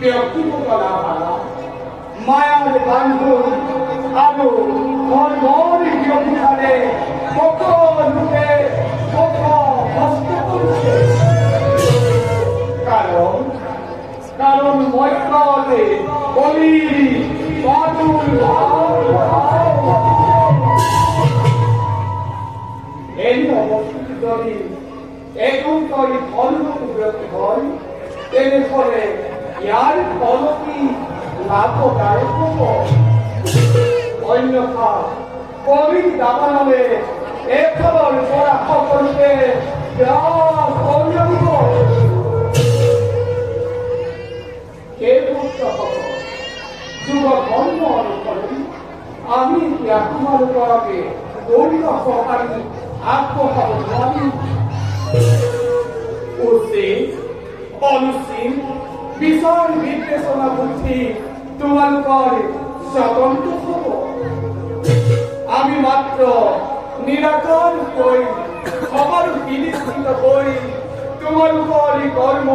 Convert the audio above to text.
ব্যক্তিগত লাভারা মায়ার বান্ধব আলো ঘর ঘর বিরোধীখানে কত লোকে কত কষ্ট করছে কারণ কারণ মৈত্রতে বলি বাদুল এই অবস্থিত যদি এগুলোই ফলপ্রসূ হয় তেনে ফলে ইয়ার ফল কি লাভদায়ক হব অন্যথা কবি দাবানলে এ খবর পড়া সকলকে যুবকর্ম অনুকরণ আমি তোমার উপরে দৈন্য সহকারী আত্মসমাধি উচিত অনুচিত বিষয় বিবেচনা বুদ্ধি তোমার স্বতন্ত্র হব আমি মাত্র নিরাকরণ করি সবার বিনিশ্চিত করি তোমার উপরই কর্ম